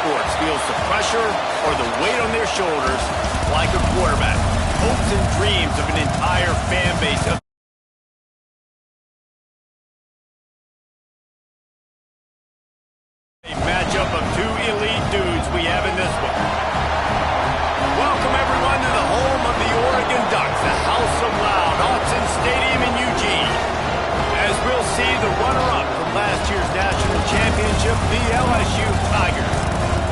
sports feels the pressure or the weight on their shoulders like a quarterback. Hopes and dreams of an entire fan base. A matchup of two elite dudes we have in this one. Welcome everyone to the home of the Oregon Ducks, the House of Loud, Autzen Stadium in Eugene. As we'll see the runner-up from last year's national championship, the LSU Tigers,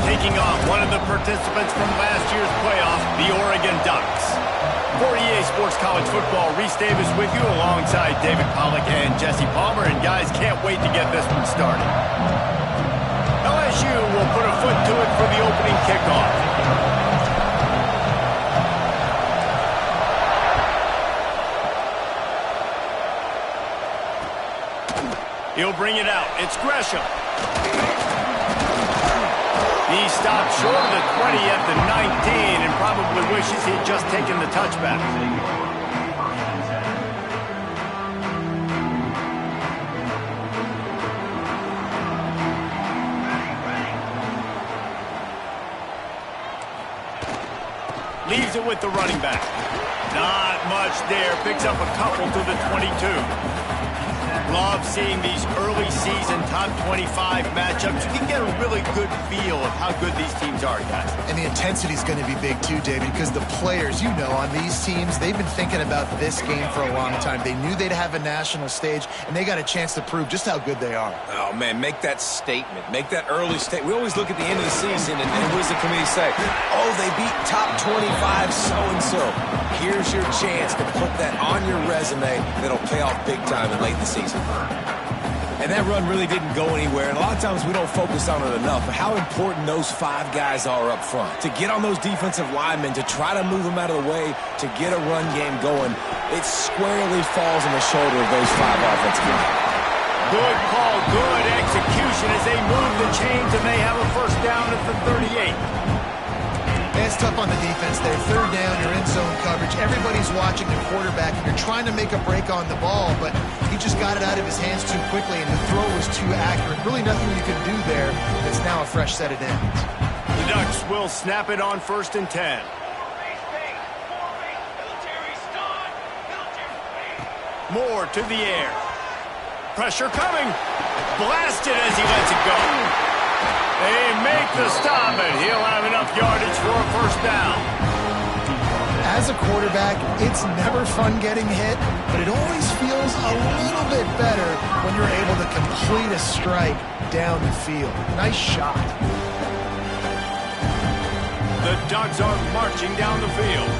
taking on one of the participants from last year's playoff, the Oregon Ducks. For EA Sports College Football, Reese Davis with you alongside David Pollack and Jesse Palmer, and guys, can't wait to get this one started. LSU will put a foot to it for the opening kickoff. He'll bring it out. It's Gresham. He stopped short of the 20 at the 19 and probably wishes he'd just taken the touchback. Leaves it with the running back. Not much there. Picks up a couple to the 22. Love seeing these early season top 25 matchups. You can get a really good feel of how good these teams are, guys. And the intensity is going to be big too, David, because the players, you know, on these teams, they've been thinking about this game for a long time. They knew they'd have a national stage, and they got a chance to prove just how good they are. Oh, man, make that statement. Make that early statement. We always look at the end of the season, and what does the committee say? Oh, they beat top 25 so-and-so. Here's your chance to put that on your resume that'll pay off big time in late in the season. And that run really didn't go anywhere, and a lot of times we don't focus on it enough, but how important those five guys are up front. To get on those defensive linemen, to try to move them out of the way, to get a run game going, it squarely falls on the shoulder of those five offensive guys. Good call, good execution as they move the chains, and they have a first down at the 38. It's tough on the defense there. Third down, you're in zone coverage. Everybody's watching the quarterback, and you're trying to make a break on the ball, but he just got it out of his hands too quickly, and the throw was too accurate. Really nothing you can do there. It's now a fresh set of downs. The Ducks will snap it on 1st and 10. Moore to the air. Pressure coming. Blasted as he lets it go. They make the stop, and he'll have enough yardage for a first down. As a quarterback, it's never fun getting hit, but it always feels a little bit better when you're able to complete a strike down the field. Nice shot. The Ducks are marching down the field.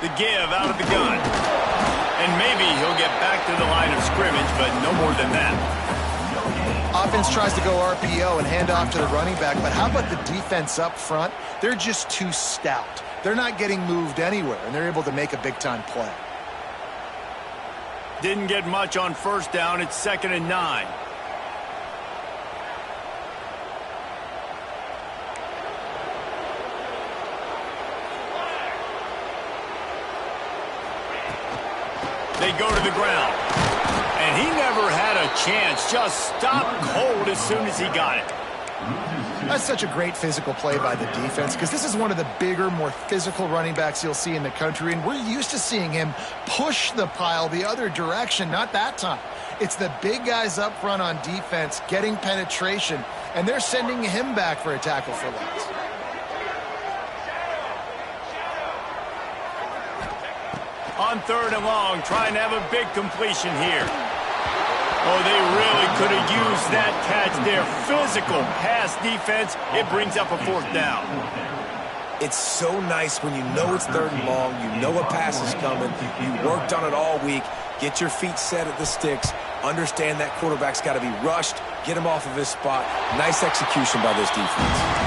The give out of the gun. And maybe he'll get back to the line of scrimmage, but no more than that. Offense tries to go RPO and hand off to the running back, but how about the defense up front? They're just too stout. They're not getting moved anywhere, and they're able to make a big-time play. Didn't get much on first down. It's 2nd and 9. They go to the ground. And he never had a chance. Just stopped cold as soon as he got it. That's such a great physical play by the defense because this is one of the bigger, more physical running backs you'll see in the country, and we're used to seeing him push the pile the other direction. Not that time. It's the big guys up front on defense getting penetration, and they're sending him back for a tackle for loss. On 3rd and long, trying to have a big completion here. Oh, they really could have used that catch there. Physical pass defense. It brings up a 4th down. It's so nice when you know it's 3rd and long, you know a pass is coming, you worked on it all week, get your feet set at the sticks, understand that quarterback's got to be rushed, get him off of his spot. Nice execution by this defense.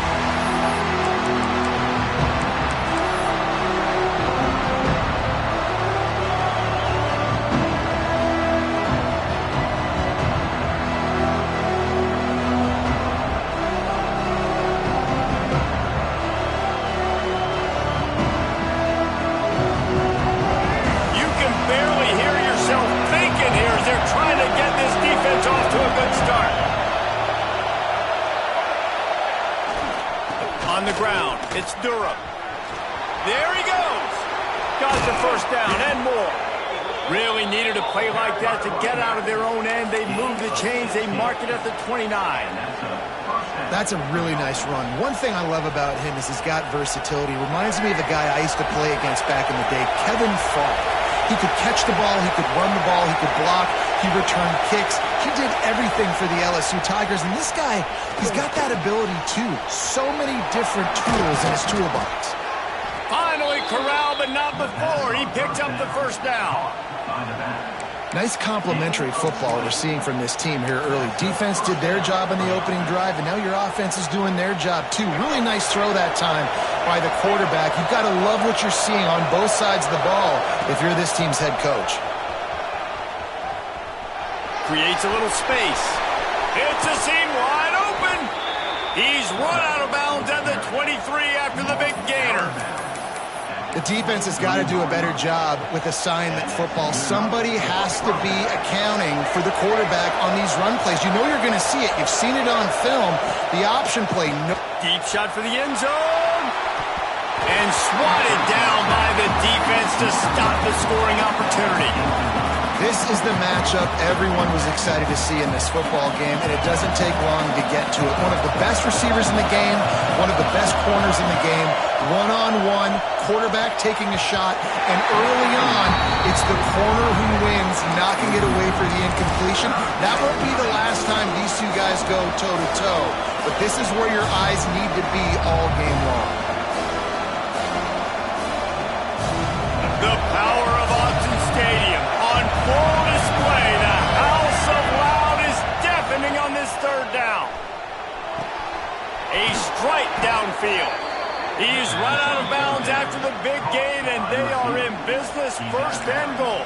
On the ground, it's Durham. There he goes. Got the first down and more. Really needed a play like that to get out of their own end. They move the chains. They mark it at the 29. That's a really nice run. One thing I love about him is he's got versatility. Reminds me of the guy I used to play against back in the day, Kevin Falk. He could catch the ball, he could run the ball, he could block, he returned kicks. He did everything for the LSU Tigers, and this guy, he's got that ability too. So many different tools in his toolbox. Finally corralled, but not before. He picked up the first down. Nice complimentary football we're seeing from this team here early. Defense did their job on the opening drive, and now your offense is doing their job too. Really nice throw that time by the quarterback. You've got to love what you're seeing on both sides of the ball if you're this team's head coach. Creates a little space. It's a seam wide open. He's run out of bounds at the 23 after the big gainer. The defense has got to do a better job with assignment football. Somebody has to be accounting for the quarterback on these run plays. You know you're going to see it. You've seen it on film. The option play. Deep shot for the end zone. And swatted down by the defense to stop the scoring opportunity. This is the matchup everyone was excited to see in this football game, and it doesn't take long to get to it. One of the best receivers in the game, one of the best corners in the game, one-on-one, quarterback taking a shot, and early on, it's the corner who wins, knocking it away for the incompletion. That won't be the last time these two guys go toe-to-toe, but this is where your eyes need to be all game long. The power of Autzen Stadium on full display. The house of loud is deafening on this third down. A strike downfield. He's run out of bounds after the big gain, and they are in business, first and goal.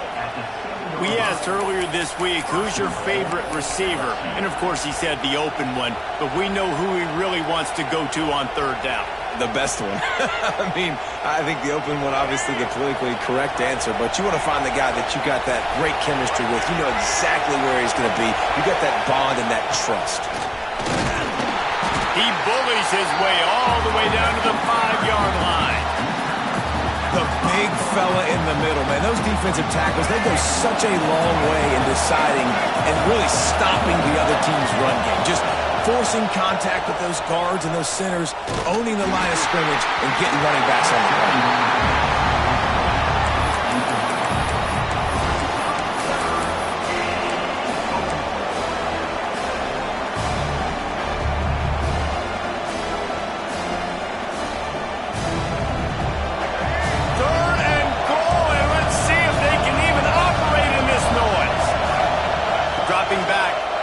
We asked earlier this week, who's your favorite receiver? And, of course, he said the open one, but we know who he really wants to go to on third down. The best one. I mean, I think the open one, obviously the politically correct answer, but you want to find the guy that you got that great chemistry with. You know exactly where he's going to be. You got that bond and that trust. He bullies his way all the way down to the 5-yard line. The big fella in the middle, man. Those defensive tackles, they go such a long way in deciding and really stopping the other team's run game. Just forcing contact with those guards and those centers, owning the line of scrimmage, and getting running backs on the ground.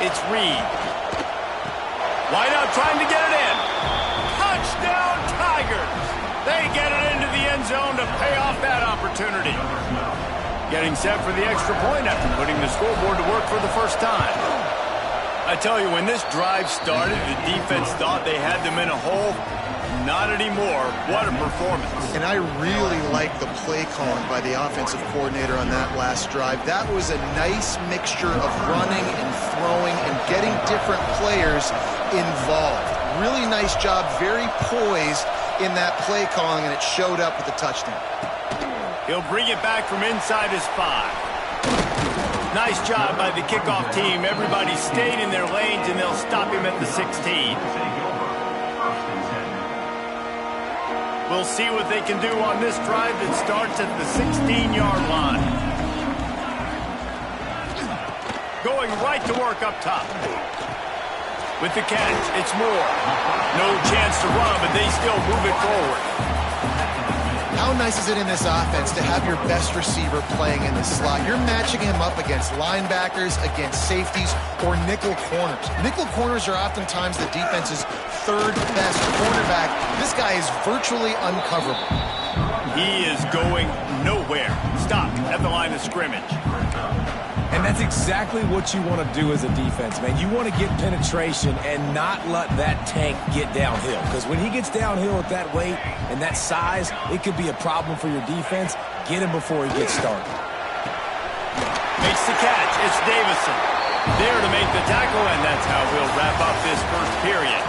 It's Reed. Wide out trying to get it in. Touchdown Tigers. They get it into the end zone to pay off that opportunity. Getting set for the extra point after putting the scoreboard to work for the first time. I tell you, when this drive started, the defense thought they had them in a hole. Not anymore. What a performance. And I really like the play calling by the offensive coordinator on that last drive. That was a nice mixture of running and throwing and getting different players involved. Really nice job, very poised in that play calling, and it showed up with a touchdown. He'll bring it back from inside his 5. Nice job by the kickoff team. Everybody stayed in their lanes, and they'll stop him at the 16. We'll see what they can do on this drive that starts at the 16-yard line. Going right to work up top. With the catch, it's Moore. No chance to run, but they still move it forward. How nice is it in this offense to have your best receiver playing in the slot? You're matching him up against linebackers, against safeties, or nickel corners. Nickel corners are oftentimes the defense's third best cornerback. This guy is virtually uncoverable. He is going nowhere. Stop at the line of scrimmage. And that's exactly what you want to do as a defense, man. You want to get penetration and not let that tank get downhill. Because when he gets downhill at that weight and that size, it could be a problem for your defense. Get him before he gets started. Makes the catch. It's Davison. There to make the tackle, and that's how we'll wrap up this first period.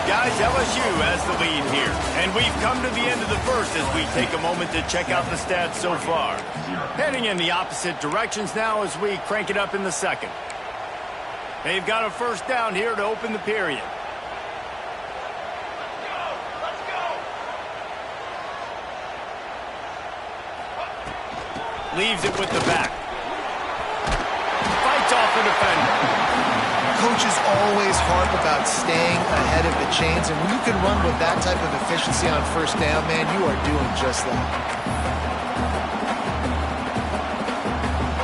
guys. LSU has the lead here. And we've come to the end of the first as we take a moment to check out the stats so far. Heading in the opposite directions now as we crank it up in the second. They've got a first down here to open the period. Leaves it with the back. Fights off the defender. Coaches always harp about staying ahead of the chains, and when you can run with that type of efficiency on first down, man, you are doing just that.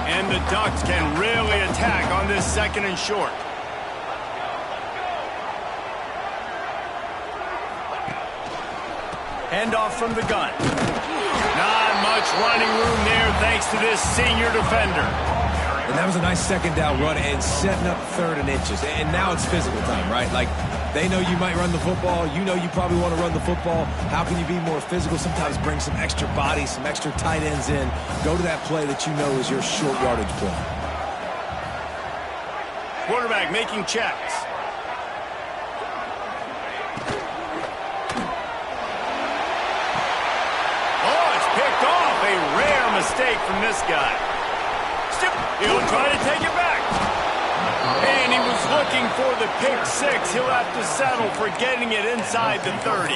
And the Ducks can really attack on this second and short. Handoff from the gun. Not much running room there thanks to this senior defender. And that was a nice second down run and setting up third and inches. And now it's physical time, right? Like, they know you might run the football. You know you probably want to run the football. How can you be more physical? Sometimes bring some extra bodies, some extra tight ends in. Go to that play that you know is your short yardage play. Quarterback making checks. Oh, it's picked off. A rare mistake from this guy. He'll try to take it back. And he was looking for the pick six. He'll have to settle for getting it inside the 30.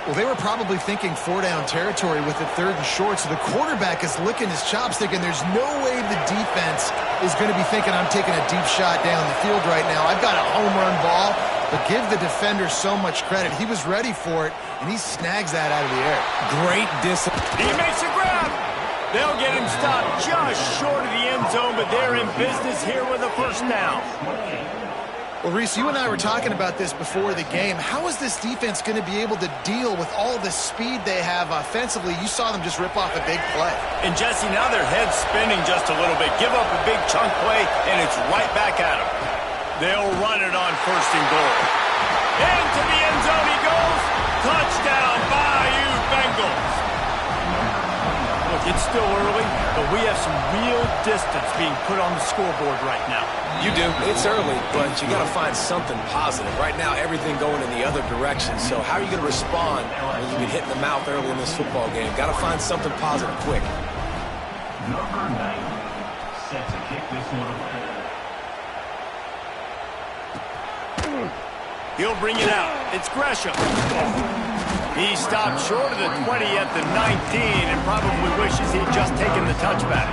Well, they were probably thinking 4-down territory with the third and short, so the quarterback is licking his chops thinking there's no way the defense is going to be thinking I'm taking a deep shot down the field right now. I've got a home run ball, but give the defender so much credit. He was ready for it, and he snags that out of the air. Great discipline. He makes a grab. They'll get him stopped just short of the end zone, but they're in business here with a first down. Well, Reese, you and I were talking about this before the game. How is this defense going to be able to deal with all the speed they have offensively? You saw them just rip off a big play. And, Jesse, now their head's spinning just a little bit. Give up a big chunk play, and it's right back at them. They'll run it on first and goal. Into the end zone he goes. Touchdown, Bayou Bengals. Look, it's still early, but we have some real distance being put on the scoreboard right now. You do. It's early, but you got to find something positive. Right now, everything going in the other direction. So how are you going to respond when you get hit in the mouth early in this football game? Got to find something positive quick. Number 9, set to kick this one away. He'll bring it out. It's Gresham. He stopped short of the 20 at the 19 and probably wishes he'd just taken the touchback.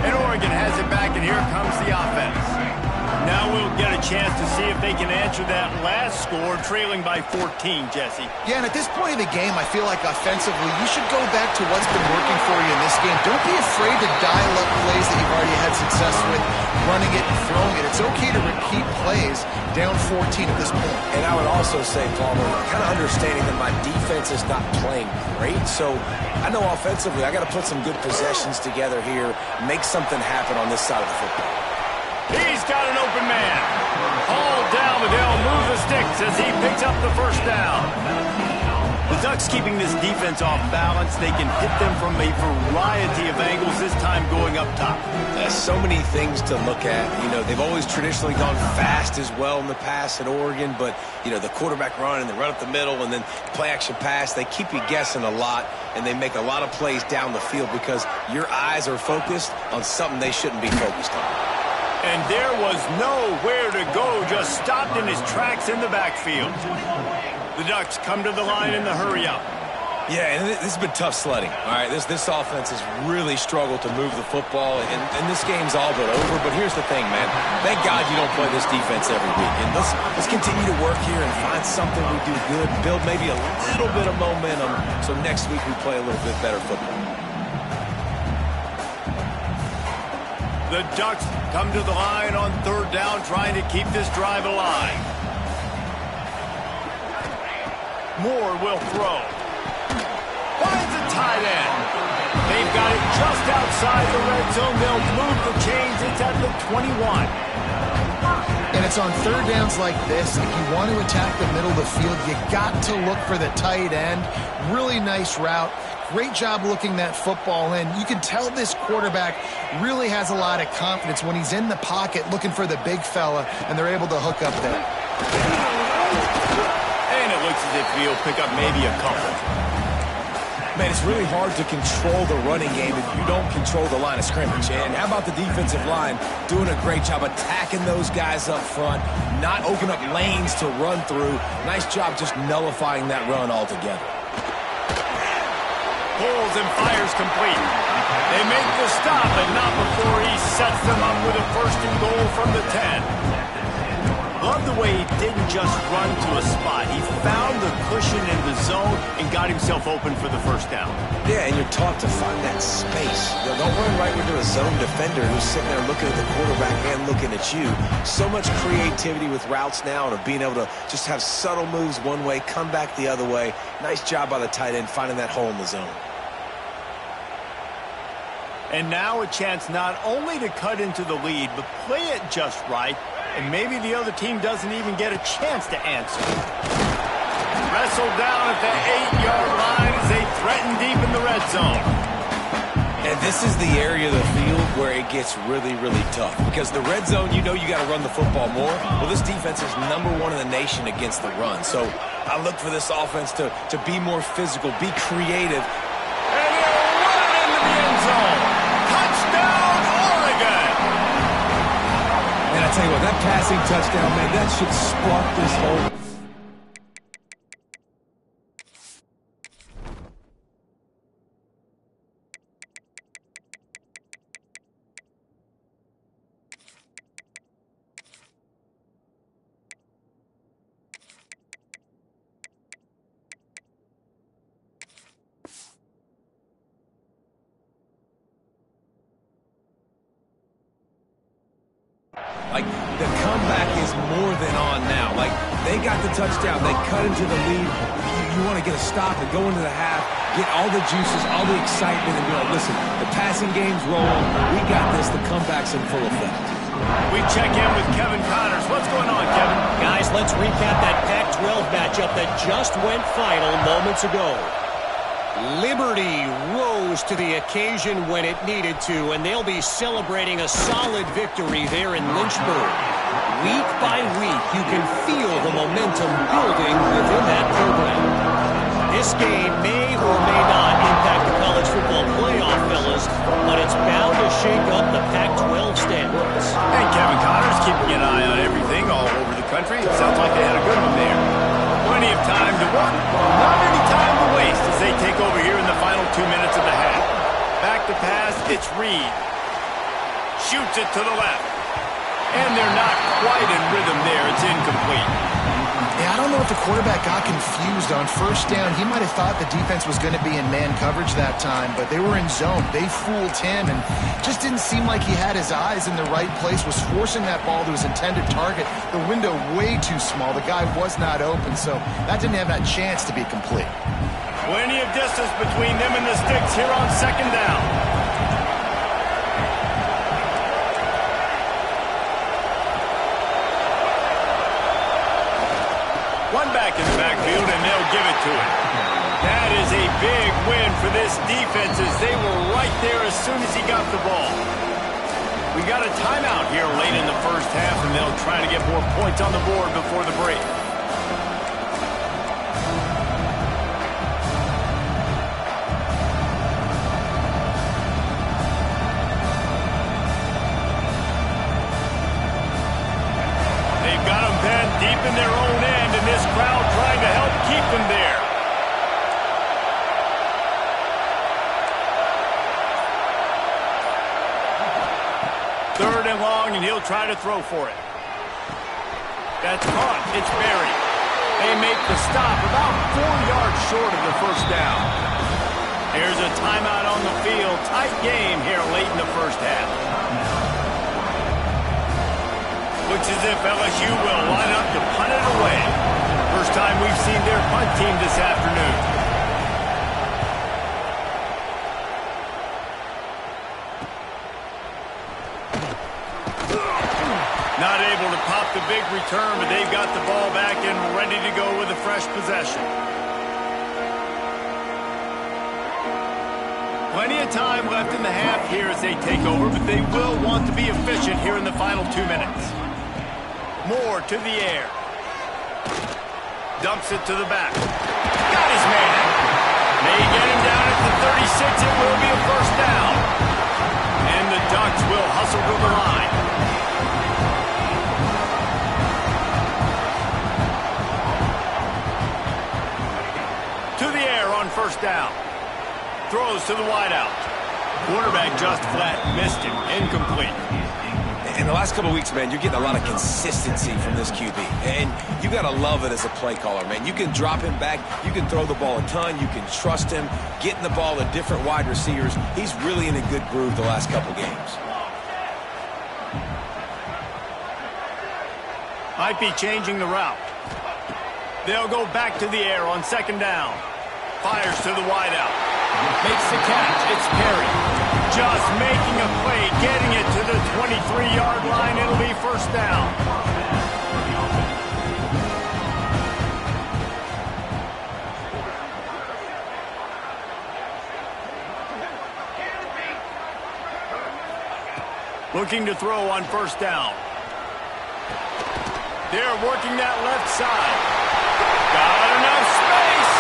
And Oregon has it back, and here comes the offense. Now we'll get a chance to see if they can answer that last score, trailing by 14, Jesse. Yeah, and at this point in the game, I feel like offensively, you should go back to what's been working for you in this game. Don't be afraid to dial up plays that you've already had success with, running it and throwing it. It's okay to repeat plays down 14 at this point. And I would also say, Palmer, kind of understanding that my defense is not playing great, so I know offensively I got to put some good possessions together here, make something happen on this side of the football. He's got an open man. Hauled down, but they'll move the sticks as he picks up the first down. The Ducks keeping this defense off balance. They can hit them from a variety of angles, this time going up top. There's so many things to look at. You know, they've always traditionally gone fast as well in the past at Oregon, but, you know, the quarterback run and they run up the middle and then play-action pass, they keep you guessing a lot, and they make a lot of plays down the field because your eyes are focused on something they shouldn't be focused on. And there was nowhere to go, just stopped in his tracks in the backfield. The Ducks come to the line in the hurry-up. Yeah, and this has been tough sledding. All right, this offense has really struggled to move the football, and this game's all but over. But here's the thing, man. Thank God you don't play this defense every week. And let's continue to work here and find something we do good, build maybe a little bit of momentum so next week we play a little bit better football. The Ducks come to the line on third down, trying to keep this drive alive. Moore will throw. Finds a tight end. They've got it just outside the red zone. They'll move the chains. It's at the 21. And it's on third downs like this. If you want to attack the middle of the field, you got to look for the tight end. Really nice route. Great job looking that football in. You can tell this quarterback really has a lot of confidence when he's in the pocket looking for the big fella, and they're able to hook up there. And it looks as if he'll pick up maybe a couple. Man, it's really hard to control the running game if you don't control the line of scrimmage. And how about the defensive line doing a great job attacking those guys up front, not opening up lanes to run through. Nice job just nullifying that run altogether. Pulls and fires complete. They make the stop, but not before he sets them up with a 1st and goal from the 10. Love the way he didn't just run to a spot. He found the cushion in the zone and got himself open for the 1st down. Yeah, and you're taught to find that space. You know, don't run right into a zone defender who's sitting there looking at the quarterback and looking at you. So much creativity with routes now and of being able to just have subtle moves one way, come back the other way. Nice job by the tight end finding that hole in the zone. And now a chance not only to cut into the lead, but play it just right, and maybe the other team doesn't even get a chance to answer. Wrestled down at the 8-yard line as they threaten deep in the red zone. And this is the area of the field where it gets really, really tough. Because the red zone, you know you got to run the football more. Well, this defense is #1 in the nation against the run. So I look for this offense to be more physical, be creative. And he'll run into the end zone. Touchdown, Oregon! And I tell you what, that passing touchdown, man, that should spark this whole... Like, the comeback is more than on now. Like, they got the touchdown. They cut into the lead. You want to get a stop and go into the half, get all the juices, all the excitement, and be like, listen, the passing game's rolling. We got this. The comeback's in full effect. We check in with Kevin Connors. What's going on, Kevin? Guys, let's recap that Pac-12 matchup that just went final moments ago. Liberty rose to the occasion when it needed to, and they'll be celebrating a solid victory there in Lynchburg. Week by week, you can feel the momentum building within that program. This game may or may not impact the college football playoff, fellas, but it's bound to shake up the Pac-12 standards. And Kevin Connors keeping an eye on everything all over the country. Sounds like they had a good one there. Plenty of time to work, not any time to waste as they take over here in the final 2 minutes of the half. Back to pass, it's Reed. Shoots it to the left. And they're not quite in rhythm there. It's incomplete. Yeah, I don't know if the quarterback got confused on 1st down. He might have thought the defense was going to be in man coverage that time, but they were in zone. They fooled him and just didn't seem like he had his eyes in the right place, was forcing that ball to his intended target. The window way too small. The guy was not open, so that didn't have that chance to be complete. Plenty of distance between them and the sticks here on 2nd down. One back in the backfield, and they'll give it to him. That is a big win for this defense as they were right there as soon as he got the ball. We got a timeout here late in the 1st half, and they'll try to get more points on the board before the break. They've got them penned deep in their own end, and this crowd trying to help keep them there. Third and long, and he'll try to throw for it. That's caught. It's Berry. They make the stop about 4 yards short of the 1st down. Here's a timeout on the field. Tight game here late in the 1st half. Looks as if LSU will line up to punt it away. First time we've seen their punt team this afternoon. Not able to pop the big return, but they've got the ball back and ready to go with a fresh possession. Plenty of time left in the half here as they take over, but they will want to be efficient here in the final 2 minutes. Moore to the air. Dumps it to the back. Got his man. May get him down at the 36. It will be a first down. And the Ducks will hustle to the line. To the air on first down. Throws to the wideout. Quarterback just flat missed him. Incomplete. In the last couple of weeks, man, you're getting a lot of consistency from this QB. And you got to love it as a play caller, man. You can drop him back. You can throw the ball a ton. You can trust him. Getting the ball to different wide receivers. He's really in a good groove the last couple games. Might be changing the route. They'll go back to the air on second down. Fires to the wideout. Makes the catch. It's Perry. Just making a play, getting it to the 23-yard line. It'll be first down. Looking to throw on first down. They're working that left side. Got enough space.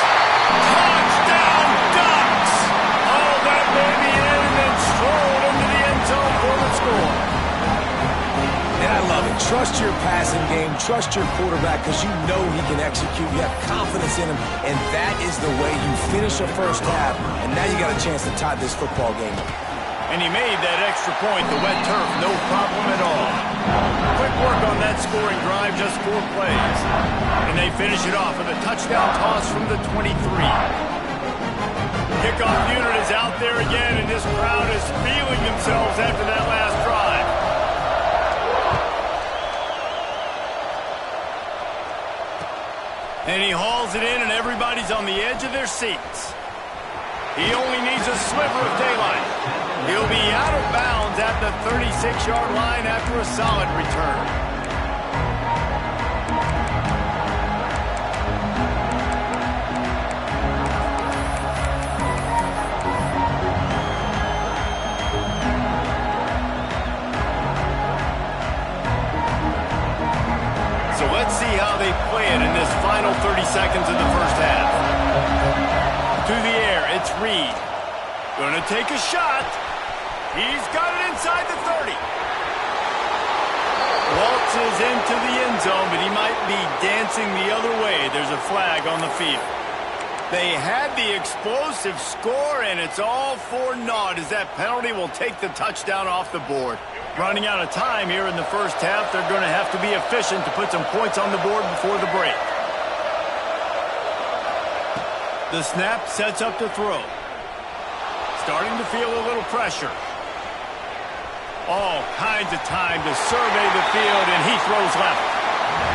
Touchdown, Ducks! Oh, that baby in and then strolled into the end zone for the score. And I love it. Trust your passing game. Trust your quarterback because you know he can execute. You have confidence in him, and that is the way you finish a first half. And now you got a chance to tie this football game up. And he made that extra point, the wet turf, no problem at all. Quick work on that scoring drive, just 4 plays. And they finish it off with a touchdown toss from the 23. Kickoff unit is out there again, and this crowd is feeling themselves after that last drive. And he hauls it in, and everybody's on the edge of their seats. He only needs a sliver of daylight. He'll be out of bounds at the 36-yard line after a solid return. So let's see how they play it in this final 30 seconds of the first half. To the air, it's Reed. Gonna take a shot. He's got it inside the 30. Waltzes into the end zone, but he might be dancing the other way. There's a flag on the field. They had the explosive score, and it's all for naught as that penalty will take the touchdown off the board. Running out of time here in the first half, they're going to have to be efficient to put some points on the board before the break. The snap sets up to throw. Starting to feel a little pressure. All kinds of time to survey the field, and he throws left.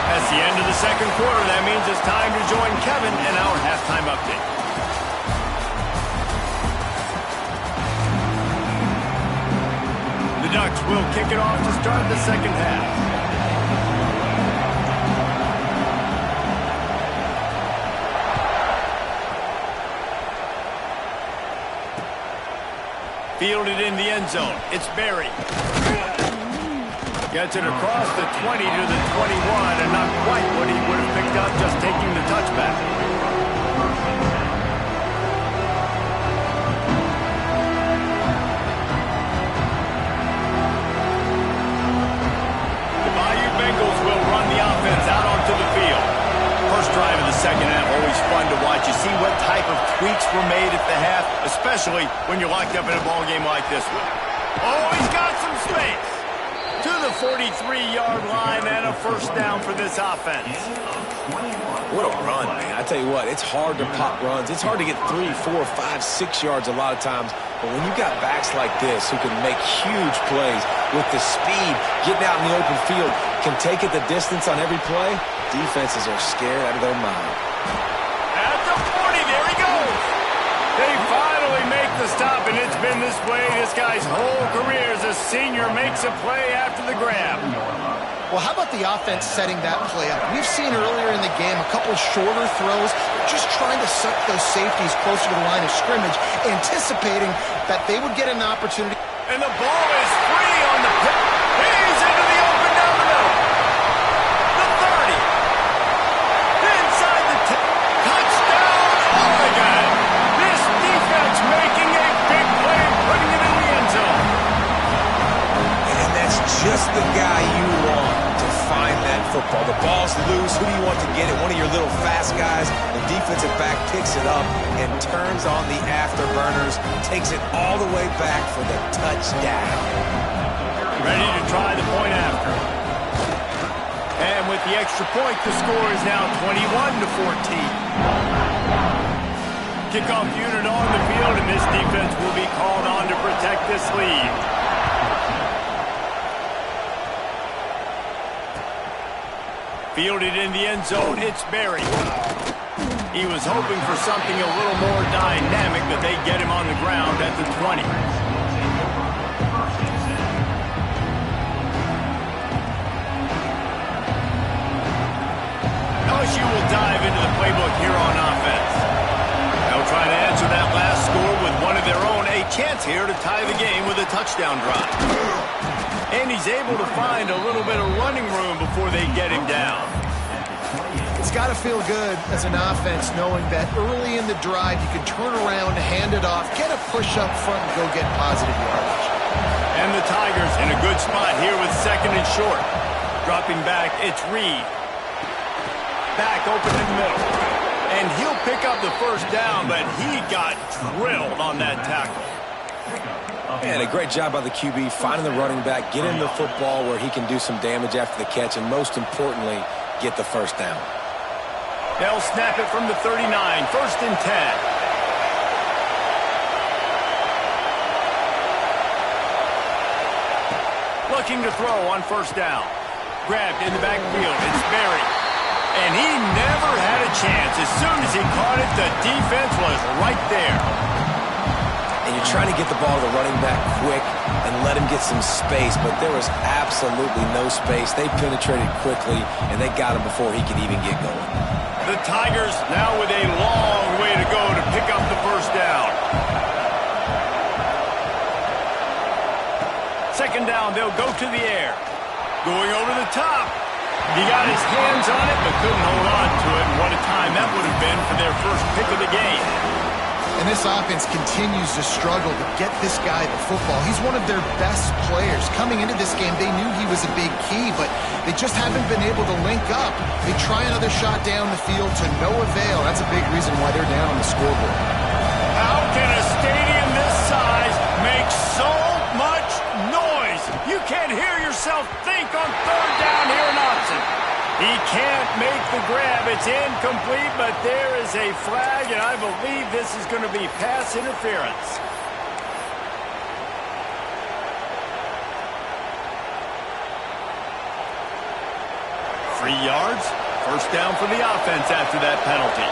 That's the end of the second quarter. That means it's time to join Kevin in our halftime update. The Ducks will kick it off to start the second half. Fielded in the end zone. It's Barry. Gets it across the 20 to the 21, and not quite what he would have picked up just taking the touchback. The Bayou Bengals will run the offense out onto the field. First drive of the second half, always fun to watch. You see what type of tweaks were made at the half, especially when you're locked up in a ball game like this one. Oh, he's got some space. To the 43-yard line and a first down for this offense. What a run, man. I tell you what, it's hard to pop runs. It's hard to get 3, 4, 5, 6 yards a lot of times. But when you've got backs like this who can make huge plays with the speed, getting out in the open field, can take it the distance on every play, defenses are scared out of their mind. At the 40, there he goes. They finally make the stop, and it's been this way this guy's whole career as a senior makes a play after the grab. Well, how about the offense setting that play up? We've seen earlier in the game a couple shorter throws, just trying to suck those safeties closer to the line of scrimmage, anticipating that they would get an opportunity. And the ball is free on the pick. He's into the open down the middle. The 30. the ball's loose. Who do you want to get it? One of your little fast guys. The defensive back picks it up and turns on the afterburners, takes it all the way back for the touchdown. Ready to try the point after. And with the extra point, the score is now 21-14. Kickoff unit on the field, and this defense will be called on to protect this lead. Fielded in the end zone, it's Berry. He was hoping for something a little more dynamic, but they get him on the ground at the 20. LSU will dive into the playbook here on offense. They'll try to answer that last score with one of their own. A chance here to tie the game with a touchdown drive. And he's able to find a little bit of running room before they get him down. It's got to feel good as an offense knowing that early in the drive you can turn around, hand it off, get a push up front, and go get positive yardage. And the Tigers in a good spot here with second and short. Dropping back, it's Reed. Back open in the middle. And he'll pick up the first down, but he got drilled on that tackle. And a great job by the QB finding the running back, get him the football where he can do some damage after the catch, and most importantly, get the first down. They'll snap it from the 39, first and 10. Looking to throw on first down. Grabbed in the backfield, it's Berry. And he never had a chance. As soon as he caught it, the defense was right there. And you're trying to get the ball to the running back quick and let him get some space, but there was absolutely no space. They penetrated quickly, and they got him before he could even get going. The Tigers now with a long way to go to pick up the first down. Second down, they'll go to the air. Going over the top. He got his hands on it, but couldn't hold on to it. And what a time that would have been for their first pick of the game. And this offense continues to struggle to get this guy the football. He's one of their best players. Coming into this game, they knew he was a big key, but they just haven't been able to link up. They try another shot down the field to no avail. That's a big reason why they're down on the scoreboard. How can a stadium this size make so much noise? You can't hear yourself think on third down here in Austin. He can't make the grab. It's incomplete, but there is a flag, and I believe this is going to be pass interference. Three yards. First down for the offense after that penalty.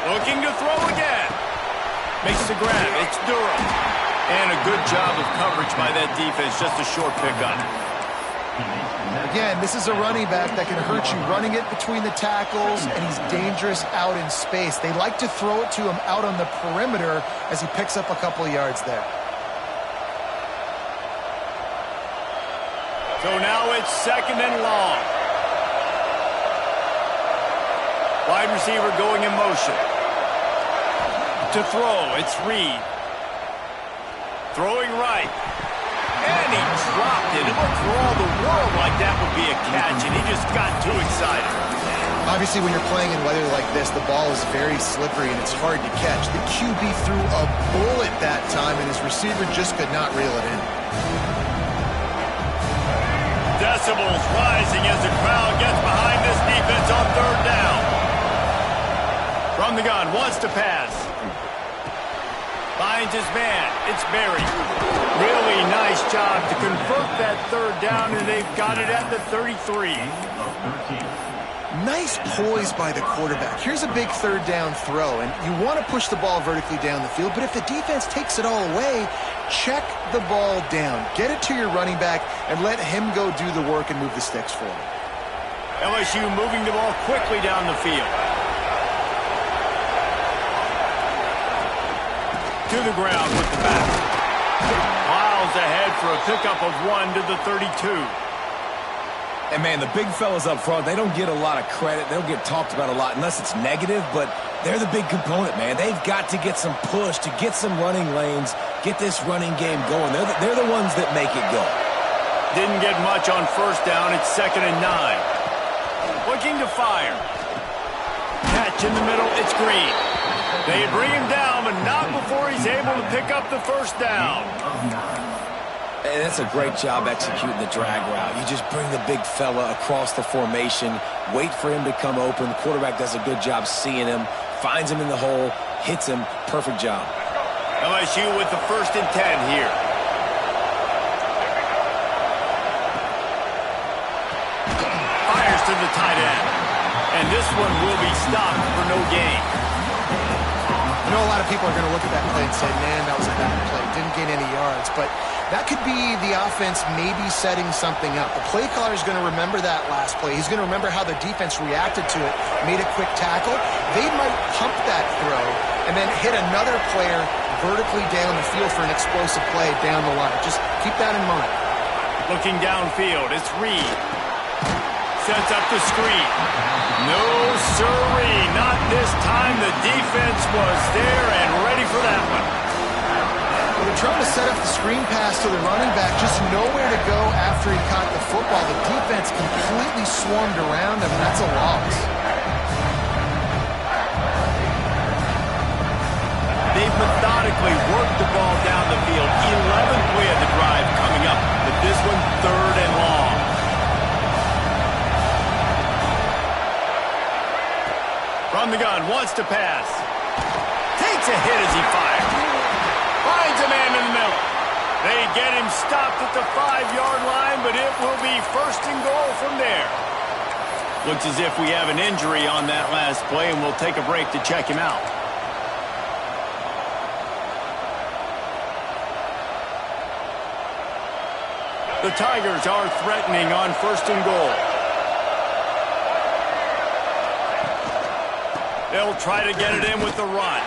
Looking to throw again. Makes the grab. It's Durham. And a good job of coverage by that defense. Just a short pickup. Again, this is a running back that can hurt you running it between the tackles, and he's dangerous out in space. They like to throw it to him out on the perimeter as he picks up a couple of yards there. So now it's second and long. Wide receiver going in motion. To throw, it's Reed. Throwing right. And he dropped it. It looked for all the world like that would be a catch, and he just got too excited. Obviously, when you're playing in weather like this, the ball is very slippery and it's hard to catch. The QB threw a bullet that time, and his receiver just could not reel it in. Decibels rising as the crowd gets behind this defense on third down. From the gun, wants to pass. Finds his man. It's Berry. Really nice job to convert that third down, and they've got it at the 33. Nice poise by the quarterback. Here's a big third down throw, and you want to push the ball vertically down the field, but if the defense takes it all away, check the ball down. Get it to your running back and let him go do the work and move the sticks for him. LSU moving the ball quickly down the field. To the ground with the back. Miles ahead for a pickup of 1 to the 32. And, man, the big fellas up front, they don't get a lot of credit. They don't get talked about a lot unless it's negative, but they're the big component, man. They've got to get some push to get some running lanes Get this running game going. They're the ones that make it go. Didn't get much on first down. It's 2nd and 9. Looking to fire. Catch in the middle. It's Green. They bring him down, but not before he's able to pick up the first down. And that's a great job executing the drag route. You just bring the big fella across the formation, wait for him to come open. The quarterback does a good job seeing him, finds him in the hole, hits him. Perfect job. LSU with the 1st and 10 here. Fires to the tight end. And this one will be stopped for no gain. I know a lot of people are going to look at that play and say, man, that was a bad play. Didn't gain any yards. But that could be the offense maybe setting something up. The play caller is going to remember that last play. He's going to remember how the defense reacted to it, made a quick tackle. They might pump that throw and then hit another player vertically down the field for an explosive play down the line. Just keep that in mind. Looking downfield, it's Reed. Sets up the screen. No sirree, not this time. The defense was there and ready for that one. Well, they're trying to set up the screen pass to the running back, just nowhere to go after he caught the football. The defense completely swarmed around him. That's a loss. They've methodically worked the ball down the field. 11th play of the drive coming up, but this one 3rd and long. From the gun, wants to pass. Takes a hit as he fires. Finds a man in the middle. They get him stopped at the 5-yard line, but it will be 1st and goal from there. Looks as if we have an injury on that last play, and we'll take a break to check him out. The Tigers are threatening on 1st and goal. They'll try to get it in with the run.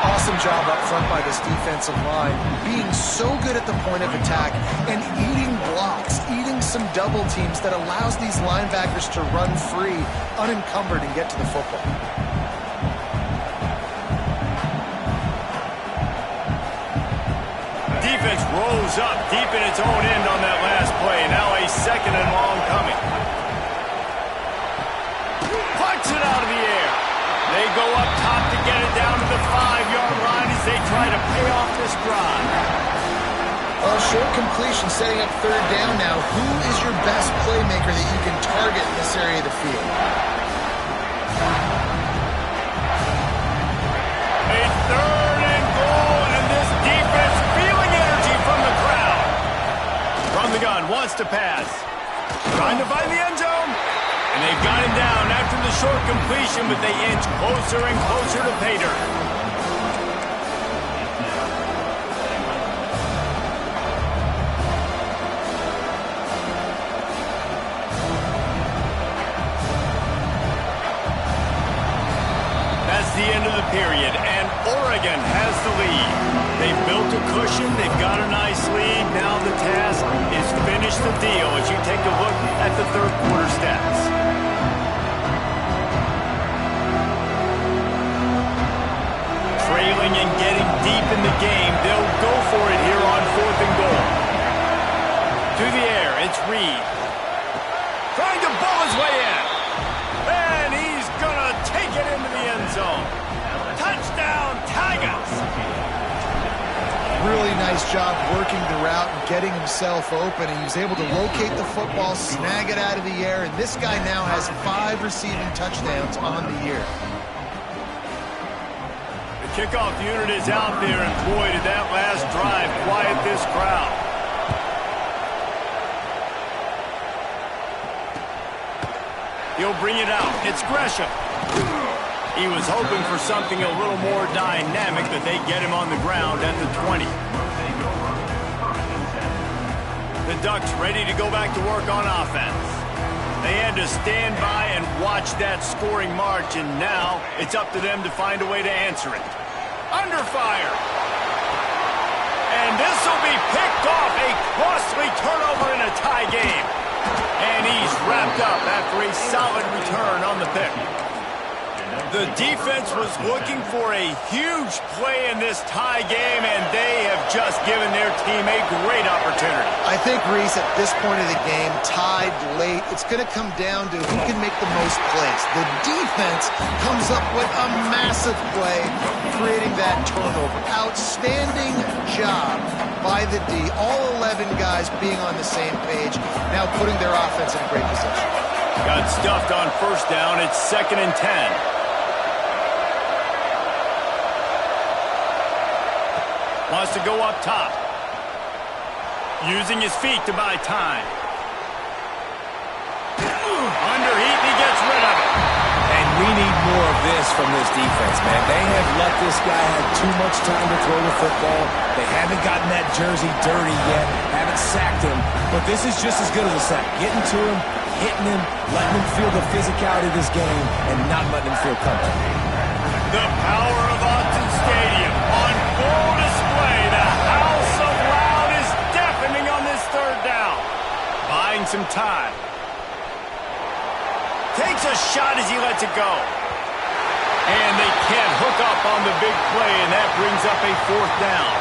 Awesome job up front by this defensive line, being so good at the point of attack and eating blocks, eating some double teams that allows these linebackers to run free, unencumbered, and get to the football. Defense rose up deep in its own end on that last play. Now a 2nd and long coming. Punch it out of the air. They go up top to get it down to the 5-yard line as they try to pay off this drive. Short completion, setting up 3rd down now. Who is your best playmaker that you can target in this area of the field? A 3rd and goal, and this defense feeling energy from the crowd. From the gun, wants to pass. Trying to find the end zone. And they've got him down after the short completion, but they inch closer and closer to pay dirt. That's the end of the period, and Oregon has the lead. They've built a cushion. They've got a nice lead. Now the task is finish the deal as you take a look at the 3rd quarter stats. Trailing and getting deep in the game. They'll go for it here on 4th and goal. To the air, it's Reed. Trying to ball his way in. And he's going to take it into the end zone. Touchdown, Tigers! Really nice job working the route and getting himself open. And he was able to locate the football, snag it out of the air. And this guy now has 5 receiving touchdowns on the year. Kickoff unit is out there, and boy, did that last drive quiet this crowd. He'll bring it out. It's Gresham. He was hoping for something a little more dynamic, but they get him on the ground at the 20. The Ducks ready to go back to work on offense. They had to stand by and watch that scoring march, and now it's up to them to find a way to answer it. Under fire. And this will be picked off. A costly turnover in a tie game. And he's wrapped up after a solid return on the pick. The defense was looking for a huge play in this tie game, and they have just given their team a great opportunity. I think, Reese, at this point of the game, tied late, it's going to come down to who can make the most plays. The defense comes up with a massive play, creating that turnover. Outstanding job by the D. All 11 guys being on the same page, now putting their offense in a great position. Got stuffed on first down. It's 2nd and 10. Wants to go up top. Using his feet to buy time. Underheat, and he gets rid of it. And we need more of this from this defense, man. They have let this guy have too much time to throw the football. They haven't gotten that jersey dirty yet, haven't sacked him. But this is just as good as a sack. Getting to him, hitting him, letting him feel the physicality of this game, and not letting him feel comfortable. The power of Autzen Stadium on full display. The house of loud is deafening on this 3rd down. Buying some time. Takes a shot as he lets it go. And they can't hook up on the big play, and that brings up a 4th down.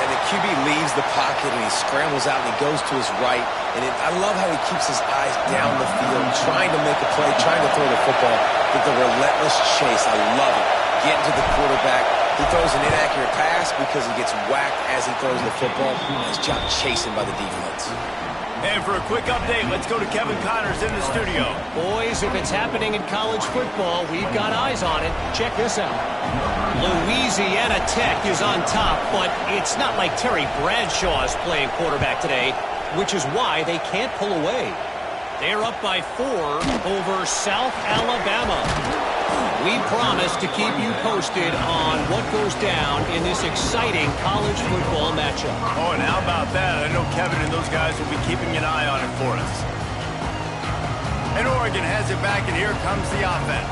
And the QB leaves the pocket, and he scrambles out, and he goes to his right. And I love how he keeps his eyes down the field, trying to make a play, trying to throw the football with the relentless chase. I love it. Getting to the quarterback. He throws an inaccurate pass because he gets whacked as he throws the football. Nice job chasing by the defense. And for a quick update, let's go to Kevin Connors in the studio. Boys, if it's happening in college football, we've got eyes on it. Check this out. Louisiana Tech is on top, but it's not like Terry Bradshaw is playing quarterback today, which is why they can't pull away. They're up by 4 over South Alabama. We promise to keep you posted on what goes down in this exciting college football matchup. Oh, and how about that? I know Kevin and those guys will be keeping an eye on it for us. And Oregon has it back, and here comes the offense.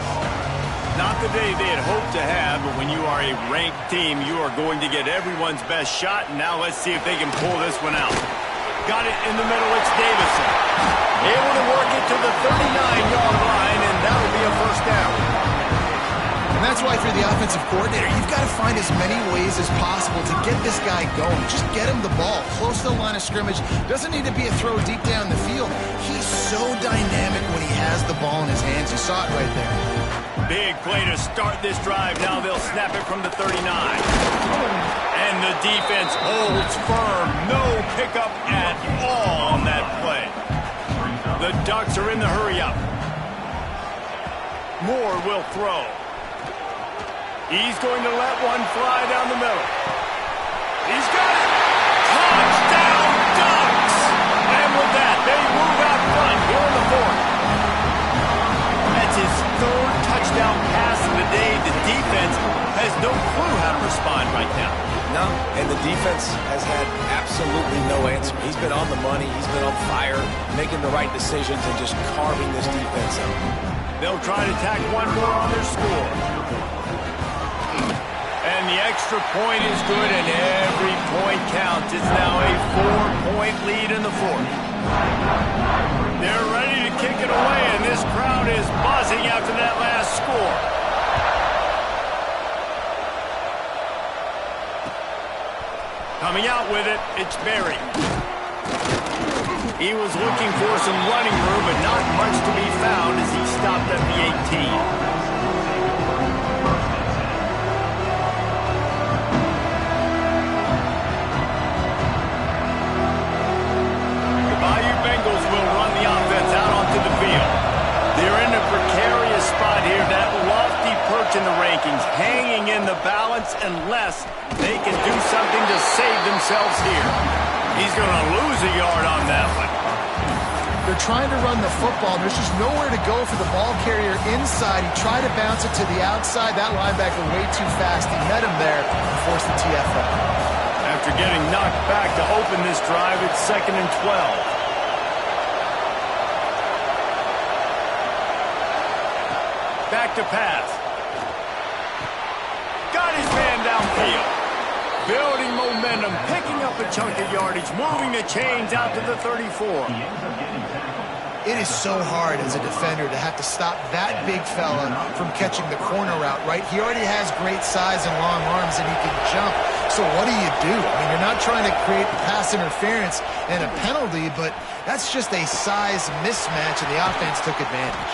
Not the day they had hoped to have, but when you are a ranked team, you are going to get everyone's best shot. And now let's see if they can pull this one out. Got it in the middle. It's Davison. Able to work it to the 39-yard line, and that'll be a 1st down. And that's why, if you're the offensive coordinator, you've got to find as many ways as possible to get this guy going. Just get him the ball close to the line of scrimmage. Doesn't need to be a throw deep down the field. He's so dynamic when he has the ball in his hands. You saw it right there. Big play to start this drive. Now they'll snap it from the 39. And the defense holds firm. No pickup at all on that play. The Ducks are in the hurry-up. Moore will throw. He's going to let one fly down the middle. He's got it. Touchdown, Ducks! And with that, they move out front here in the 4th. That's his 3rd touchdown pass of the day. The defense has no clue how to respond right now. No, and the defense has had absolutely no answer. He's been on the money. He's been on fire, making the right decisions and just carving this defense up. They'll try to tack one more on their score. And the extra point is good, and every point counts. It's now a 4-point lead in the 4th. They're ready to kick it away, and this crowd is buzzing after that last score. Coming out with it, it's Berry. He was looking for some running room, but not much to be found as he stopped at the 18. Bengals will run the offense out onto the field. They're in a precarious spot here, that lofty perch in the rankings, hanging in the balance unless they can do something to save themselves here. He's going to lose a yard on that one. They're trying to run the football. There's just nowhere to go for the ball carrier inside. He tried to bounce it to the outside. That linebacker way too fast. He met him there and forced the TFL. After getting knocked back to open this drive, it's 2nd and 12. Back to pass. Got his man downfield. Building momentum, picking up a chunk of yardage, moving the chains out to the 34. It is so hard as a defender to have to stop that big fella from catching the corner route, right? He already has great size and long arms, and he can jump. So what do? I mean, you're not trying to create pass interference and a penalty, but that's just a size mismatch, and the offense took advantage.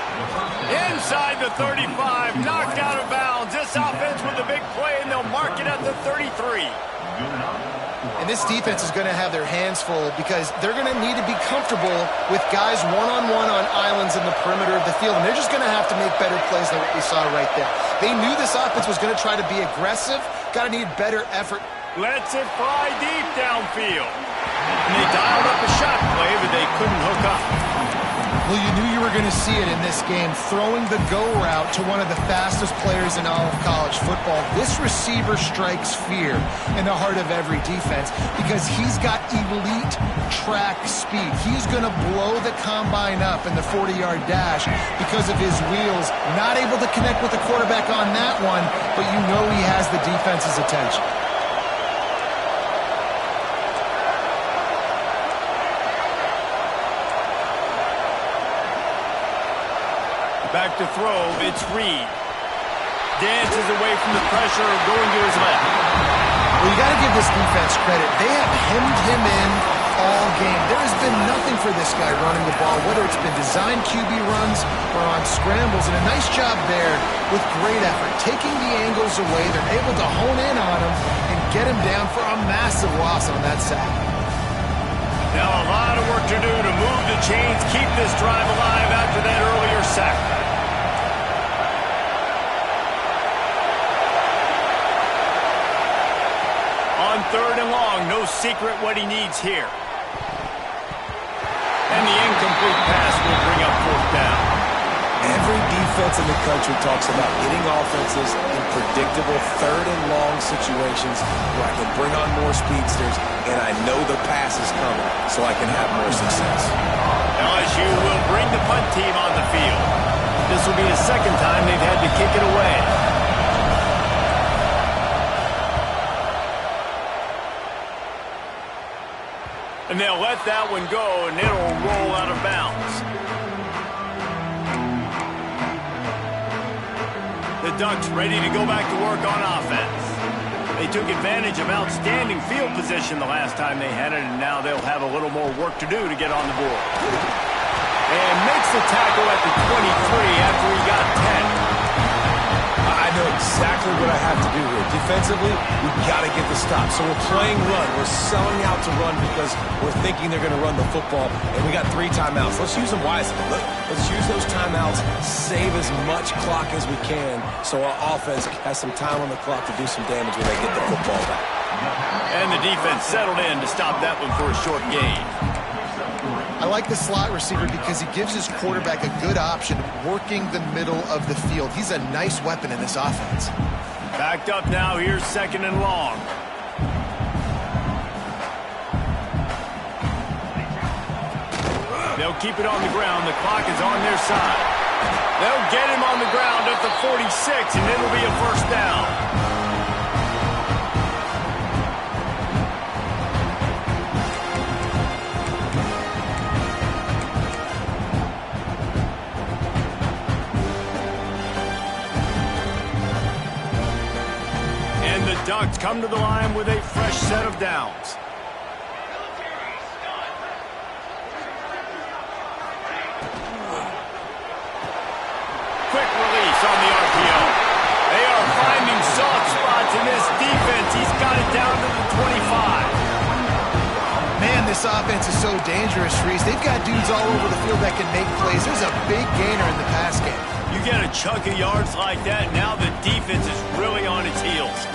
Inside the 35, knocked out of bounds. This offense with a big play, and they'll mark it at the 33. And this defense is going to have their hands full because they're going to need to be comfortable with guys one-on-one on islands in the perimeter of the field, and they're just going to have to make better plays than what we saw right there. They knew this offense was going to try to be aggressive, got to need better effort. Lets it fly deep downfield. And they dialed up a shot play, but they couldn't hook up. Well, you knew you were going to see it in this game, throwing the go route to one of the fastest players in all of college football. This receiver strikes fear in the heart of every defense because he's got elite track speed. He's going to blow the combine up in the 40-yard dash because of his wheels. Not able to connect with the quarterback on that one, but you know he has the defense's attention. Back to throw, it's Reed. Dances away from the pressure, going to his left. Well, you got to give this defense credit. They have hemmed him in all game. There has been nothing for this guy running the ball, whether it's been designed QB runs or on scrambles, and a nice job there with great effort. Taking the angles away, they're able to hone in on him and get him down for a massive loss on that sack. Now a lot of work to do to move the chains, keep this drive alive after that earlier sack. On 3rd and long, no secret what he needs here. And the incomplete pass will bring up 4th down. Every defense in the country talks about hitting offenses in predictable 3rd and long situations where I can bring on more speedsters and I know the pass is coming so I can have more success. LSU will bring the punt team on the field. This will be the 2nd time they've had to kick it away. And they'll let that one go, and it'll roll out of bounds. The Ducks ready to go back to work on offense. They took advantage of outstanding field position the last time they had it, and now they'll have a little more work to do to get on the board. And makes the tackle at the 23 after he got 10. I know exactly what I have to do here. Defensively, we've got to get the stop. So we're playing run. We're selling out to run because we're thinking they're going to run the football. And we got 3 timeouts. Let's use them wisely. Let's use those timeouts, save as much clock as we can so our offense has some time on the clock to do some damage when they get the football back. And the defense settled in to stop that one for a short gain. I like the slot receiver because he gives his quarterback a good option working the middle of the field. He's a nice weapon in this offense. Backed up now, here's 2nd and long. They'll keep it on the ground. The clock is on their side. They'll get him on the ground at the 46, and it'll be a 1st down. Ducks come to the line with a fresh set of downs. Quick release on the RPO. They are finding soft spots in this defense. He's got it down to the 25. Man, this offense is so dangerous, Reese. They've got dudes all over the field that can make plays. There's a big gainer in the pass game. You get a chunk of yards like that, now the defense is really on its heels.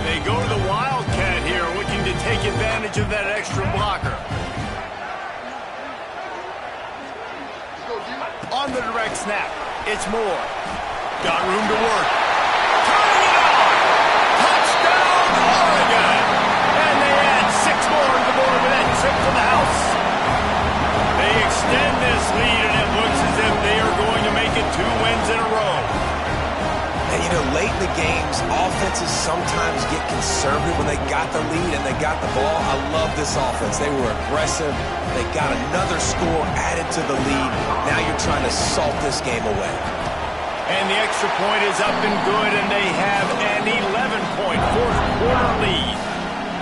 They go to the Wildcat here, looking to take advantage of that extra blocker. On the direct snap, it's Moore. Got room to work. Turning it on! Touchdown, Oregon! And they add 6 more to the board with that trip to the house. They extend this lead, and it looks as if they are going to make it 2 wins in a row. And You know, late in the games, offenses sometimes get conservative when they got the lead and they got the ball. I love this offense. They were aggressive. They got another score added to the lead. Now you're trying to salt this game away. And the extra point is up and good, and they have an 11-point fourth-quarter lead.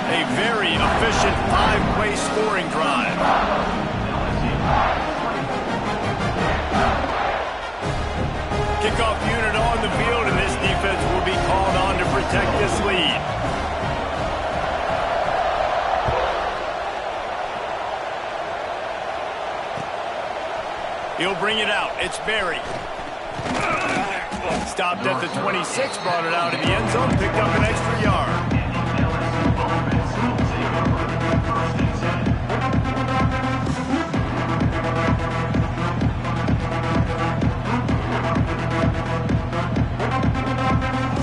A very efficient five-play scoring drive. Kickoff unit on the field, and this defense will be called on to protect this lead. He'll bring it out. It's Berry. Stopped at the 26, brought it out in the end zone, picked up an extra yard.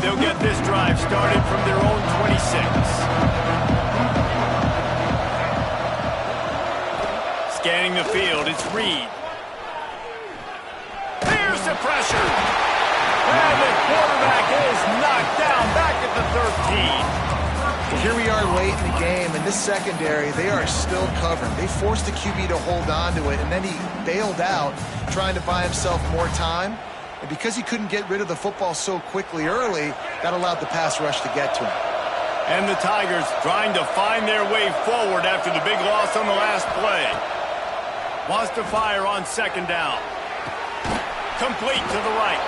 They'll get this drive started from their own 26. Scanning the field, it's Reed. Here's the pressure. And the quarterback is knocked down back at the 13. Here we are late in the game, and this secondary, they are still covering. They forced the QB to hold on to it, and then he bailed out, trying to buy himself more time. And because he couldn't get rid of the football so quickly early, that allowed the pass rush to get to him. And the Tigers trying to find their way forward after the big loss on the last play. Wants to fire on second down. Complete to the right.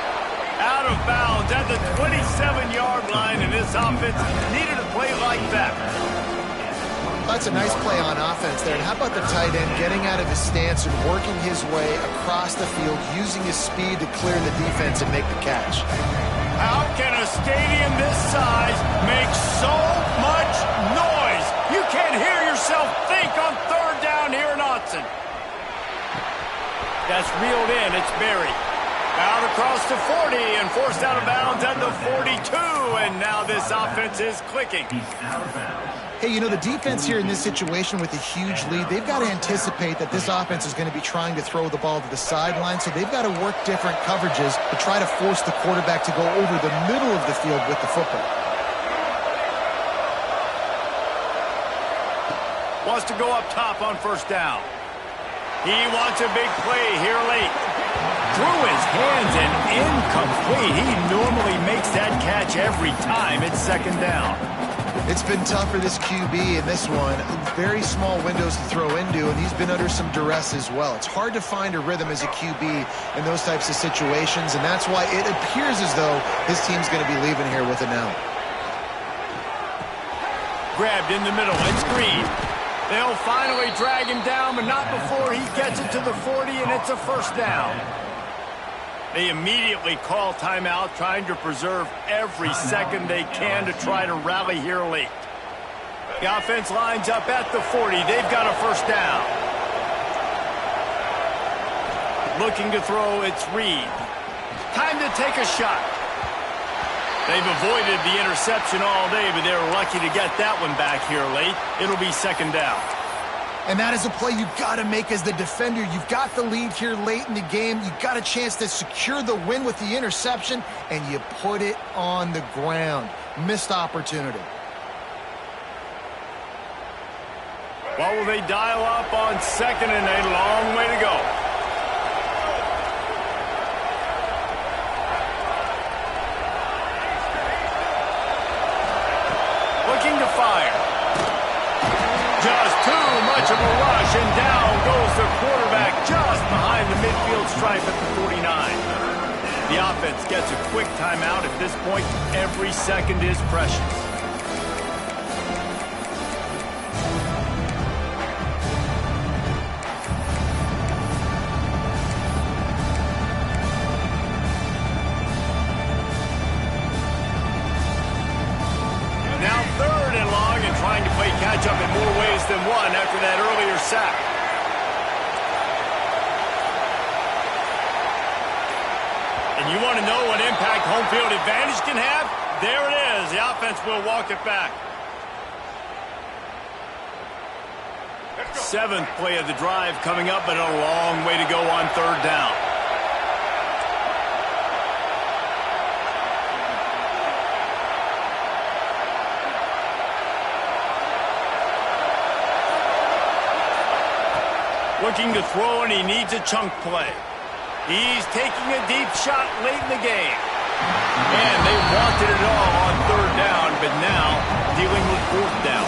Out of bounds at the 27-yard line, and this offense needed a play like that. That's a nice play on offense there. And how about the tight end getting out of his stance and working his way across the field, using his speed to clear the defense and make the catch? How can a stadium this size make so much noise? You can't hear yourself think on third down here in Autzen. That's reeled in. It's Berry. Out across the 40 and forced out of bounds at the 42. And now this offense is clicking. Hey, you know, the defense here in this situation with a huge lead, they've got to anticipate that this offense is going to be trying to throw the ball to the sideline, so they've got to work different coverages to try to force the quarterback to go over the middle of the field with the football. Wants to go up top on first down. He wants a big play here late. Through his hands and incomplete. He normally makes that catch every time. It's second down. It's been tough for this QB in this one. Very small windows to throw into, and he's been under some duress as well. It's hard to find a rhythm as a QB in those types of situations, and that's why it appears as though his team's going to be leaving here with an L. Grabbed in the middle. It's Green. They'll finally drag him down, but not before he gets it to the 40, and it's a first down. They immediately call timeout, trying to preserve every second they can to try to rally here late. The offense lines up at the 40. They've got a first down. Looking to throw, it's Reed. Time to take a shot. They've avoided the interception all day, but they're lucky to get that one back here late. It'll be second down. And that is a play you've got to make as the defender. You've got the lead here late in the game. You've got a chance to secure the win with the interception, and you put it on the ground. Missed opportunity. What will they dial up on second and a long way to go? Looking to fire. Just too much of a rush, and down goes the quarterback just behind the midfield stripe at the 49. The offense gets a quick timeout. At this point, every second is precious. Now third and long, and trying to play catch-up in more ways than one after that earlier sack. And you want to know what impact home field advantage can have? There it is. The offense will walk it back. Seventh play of the drive coming up, but a long way to go on third down. Looking to throw, and he needs a chunk play. He's taking a deep shot late in the game. And they wanted it all on third down, but now dealing with fourth down.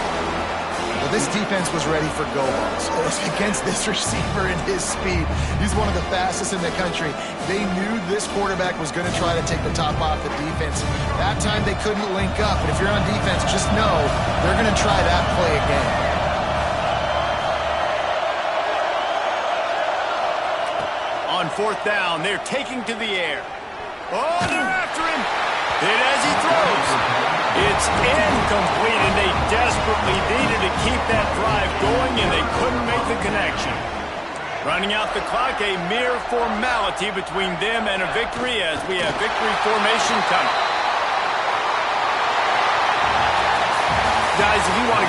Well, this defense was ready for go balls against this receiver and his speed. He's one of the fastest in the country. They knew this quarterback was going to try to take the top off the defense. That time they couldn't link up, but if you're on defense, just know they're going to try that play again. On fourth down, they're taking to the air. Oh, they're after him. Hit as he throws. It's incomplete, and they desperately needed to keep that drive going, and they couldn't make the connection. Running out the clock, a mere formality between them and a victory as we have victory formation coming. Guys, if you want to